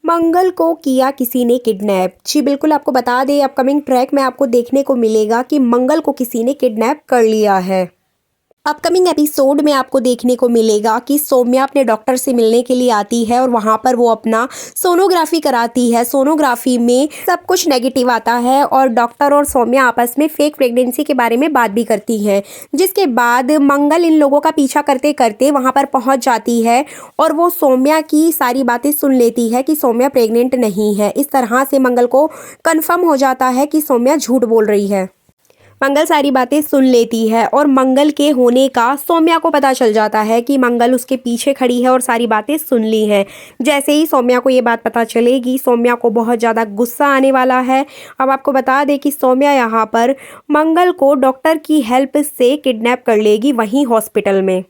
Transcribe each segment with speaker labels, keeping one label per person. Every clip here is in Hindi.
Speaker 1: मंगल को किया किसी ने किडनैप। जी बिल्कुल, आपको बता दें अपकमिंग ट्रैक में आपको देखने को मिलेगा कि मंगल को किसी ने किडनैप कर लिया है। अपकमिंग एपिसोड में आपको देखने को मिलेगा कि सौम्या अपने डॉक्टर से मिलने के लिए आती है और वहाँ पर वो अपना सोनोग्राफी कराती है। सोनोग्राफी में सब कुछ नेगेटिव आता है और डॉक्टर और सौम्या आपस में फेक प्रेगनेंसी के बारे में बात भी करती हैं, जिसके बाद मंगल इन लोगों का पीछा करते करते वहाँ पर पहुँच जाती है और वो सौम्या की सारी बातें सुन लेती है कि सौम्या प्रेग्नेंट नहीं है। इस तरह से मंगल को कन्फर्म हो जाता है कि सौम्या झूठ बोल रही है। मंगल सारी बातें सुन लेती है और मंगल के होने का सौम्या को पता चल जाता है कि मंगल उसके पीछे खड़ी है और सारी बातें सुन ली हैं। जैसे ही सौम्या को ये बात पता चलेगी, सौम्या को बहुत ज़्यादा गुस्सा आने वाला है। अब आपको बता दें कि सौम्या यहाँ पर मंगल को डॉक्टर की हेल्प से किडनैप कर लेगी वहीं हॉस्पिटल में।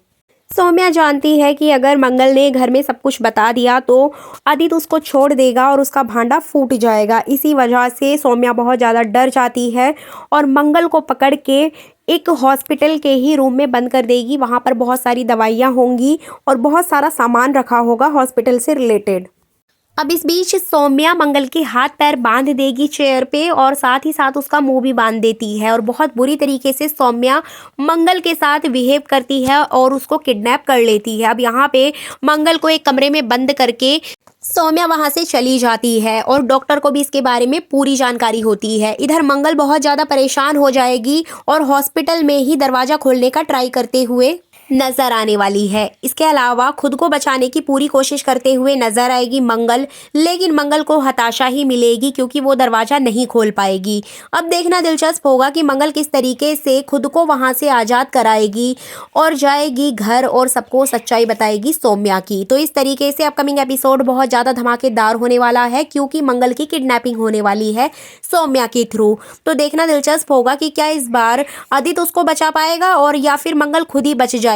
Speaker 1: सौम्या जानती है कि अगर मंगल ने घर में सब कुछ बता दिया तो आदित्य उसको छोड़ देगा और उसका भांडा फूट जाएगा। इसी वजह से सौम्या बहुत ज़्यादा डर जाती है और मंगल को पकड़ के एक हॉस्पिटल के ही रूम में बंद कर देगी। वहाँ पर बहुत सारी दवाइयाँ होंगी और बहुत सारा सामान रखा होगा हॉस्पिटल से रिलेटेड। अब इस बीच सौम्या मंगल के हाथ पैर बांध देगी चेयर पे और साथ ही साथ उसका मुंह भी बांध देती है और बहुत बुरी तरीके से सौम्या मंगल के साथ बिहेव करती है और उसको किडनैप कर लेती है। अब यहाँ पे मंगल को एक कमरे में बंद करके सौम्या वहां से चली जाती है और डॉक्टर को भी इसके बारे में पूरी जानकारी होती है। इधर मंगल बहुत ज़्यादा परेशान हो जाएगी और हॉस्पिटल में ही दरवाज़ा खोलने का ट्राई करते हुए नजर आने वाली है। इसके अलावा खुद को बचाने की पूरी कोशिश करते हुए नजर आएगी मंगल, लेकिन मंगल को हताशा ही मिलेगी क्योंकि वो दरवाजा नहीं खोल पाएगी। अब देखना दिलचस्प होगा कि मंगल किस तरीके से खुद को वहां से आज़ाद कराएगी और जाएगी घर और सबको सच्चाई बताएगी सौम्या की। तो इस तरीके से अपकमिंग एपिसोड बहुत ज़्यादा धमाकेदार होने वाला है क्योंकि मंगल की किडनैपिंग होने वाली है सौम्या के थ्रू। तो देखना दिलचस्प होगा कि क्या इस बार आदित्य उसको बचा पाएगा और या फिर मंगल खुद ही बच जाएगी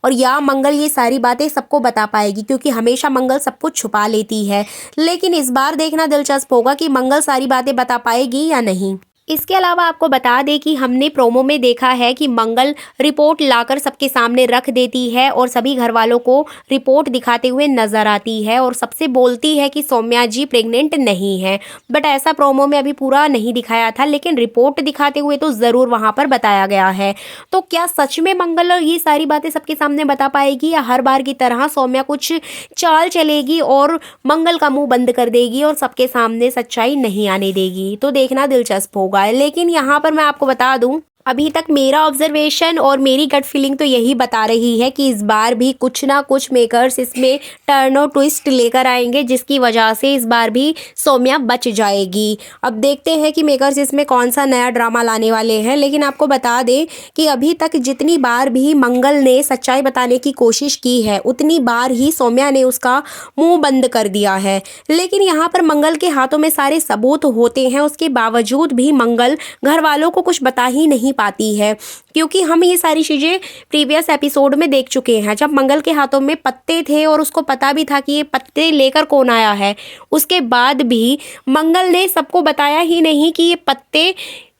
Speaker 1: और या मंगल ये सारी बातें सबको बता पाएगी, क्योंकि हमेशा मंगल सब कुछ छुपा लेती है। लेकिन इस बार देखना दिलचस्प होगा कि मंगल सारी बातें बता पाएगी या नहीं। इसके अलावा आपको बता दें कि हमने प्रोमो में देखा है कि मंगल रिपोर्ट लाकर सबके सामने रख देती है और सभी घर वालों को रिपोर्ट दिखाते हुए नजर आती है और सबसे बोलती है कि सौम्या जी प्रेग्नेंट नहीं है। बट ऐसा प्रोमो में अभी पूरा नहीं दिखाया था, लेकिन रिपोर्ट दिखाते हुए तो ज़रूर वहाँ पर बताया गया है। तो क्या सच में मंगल ये सारी बातें सबके सामने बता पाएगी या हर बार की तरह सौम्या कुछ चाल चलेगी और मंगल का मुंह बंद कर देगी और सबके सामने सच्चाई नहीं आने देगी। तो देखना दिलचस्प होगा। लेकिन यहाँ पर मैं आपको बता दूं, अभी तक मेरा ऑब्जर्वेशन और मेरी गट फीलिंग तो यही बता रही है कि इस बार भी कुछ ना कुछ मेकर्स इसमें टर्न और ट्विस्ट लेकर आएंगे, जिसकी वजह से इस बार भी सौम्या बच जाएगी। अब देखते हैं कि मेकर्स इसमें कौन सा नया ड्रामा लाने वाले हैं। लेकिन आपको बता दें कि अभी तक जितनी बार भी मंगल ने सच्चाई बताने की कोशिश की है, उतनी बार ही सौम्या ने उसका मुंह बंद कर दिया है। लेकिन यहाँ पर मंगल के हाथों में सारे सबूत होते हैं, उसके बावजूद भी मंगल घर वालों को कुछ बता ही नहीं पाती है, क्योंकि हम ये सारी चीज़ें प्रीवियस एपिसोड में देख चुके हैं। जब मंगल के हाथों में पत्ते थे और उसको पता भी था कि ये पत्ते लेकर कौन आया है, उसके बाद भी मंगल ने सबको बताया ही नहीं कि ये पत्ते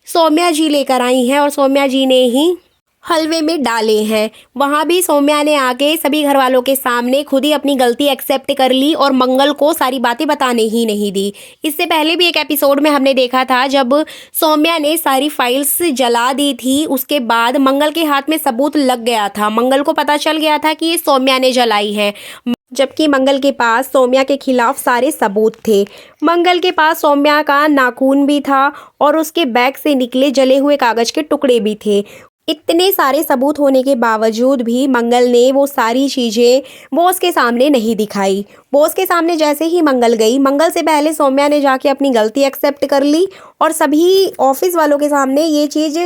Speaker 1: सौम्या जी लेकर आई हैं और सौम्या जी ने ही हलवे में डाले हैं। वहाँ भी सौम्या ने आके सभी घर वालों के सामने खुद ही अपनी गलती एक्सेप्ट कर ली और मंगल को सारी बातें बताने ही नहीं दी। इससे पहले भी एक एपिसोड में हमने देखा था जब सौम्या ने सारी फाइल्स जला दी थी, उसके बाद मंगल के हाथ में सबूत लग गया था। मंगल को पता चल गया था कि ये सौम्या ने जलाई है, जबकि मंगल के पास सौम्या के खिलाफ सारे सबूत थे। मंगल के पास सौम्या का नाखून भी था और उसके बैग से निकले जले हुए कागज के टुकड़े भी थे। इतने सारे सबूत होने के बावजूद भी मंगल ने वो सारी चीज़ें बॉस के सामने नहीं दिखाई। बॉस के सामने जैसे ही मंगल गई, मंगल से पहले सौम्या ने जाके अपनी गलती एक्सेप्ट कर ली और सभी ऑफिस वालों के सामने ये चीज़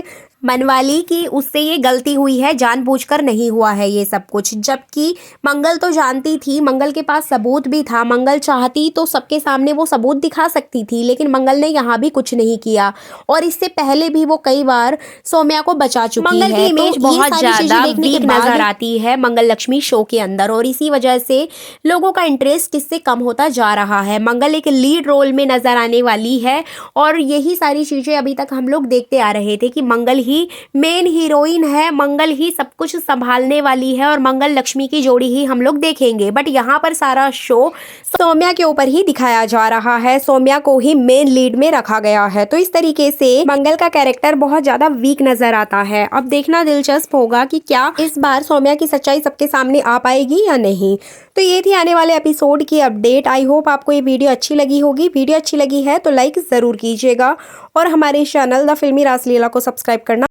Speaker 1: मनवा ली कि उससे ये गलती हुई है, जानबूझकर नहीं हुआ है ये सब कुछ। जबकि मंगल तो जानती थी, मंगल के पास सबूत भी था, मंगल चाहती तो सबके सामने वो सबूत दिखा सकती थी, लेकिन मंगल ने यहाँ भी कुछ नहीं किया और इससे पहले भी वो कई बार सौम्या को बचा चुकी है। मंगल की इमेज बहुत ज्यादा वीक नजर आती है मंगल लक्ष्मी शो के अंदर और इसी वजह से लोगों का इंटरेस्ट इससे कम होता जा रहा है। मंगल एक लीड रोल में नजर आने वाली है और यही सारी चीजें अभी तक हम लोग देखते आ रहे थे कि मंगल ही ही मेन हीरोइन है, मंगल ही सब कुछ संभालने वाली है और मंगल लक्ष्मी की जोड़ी ही हम लोग देखेंगे। बट यहाँ पर सारा शो सौम्या के ऊपर ही दिखाया जा रहा है, सौम्या को ही मेन लीड में रखा गया है। तो इस तरीके से मंगल का कैरेक्टर बहुत ज्यादा वीक नजर आता है। अब देखना दिलचस्प होगा कि क्या इस बार सौम्या की सच्चाई सबके सामने आ पाएगी या नहीं। तो ये थी आने वाले एपिसोड की अपडेट। आई होप आपको ये वीडियो अच्छी लगी होगी। वीडियो अच्छी लगी है तो लाइक ज़रूर कीजिएगा और हमारे चैनल द फिल्मी रासलीला को सब्सक्राइब करना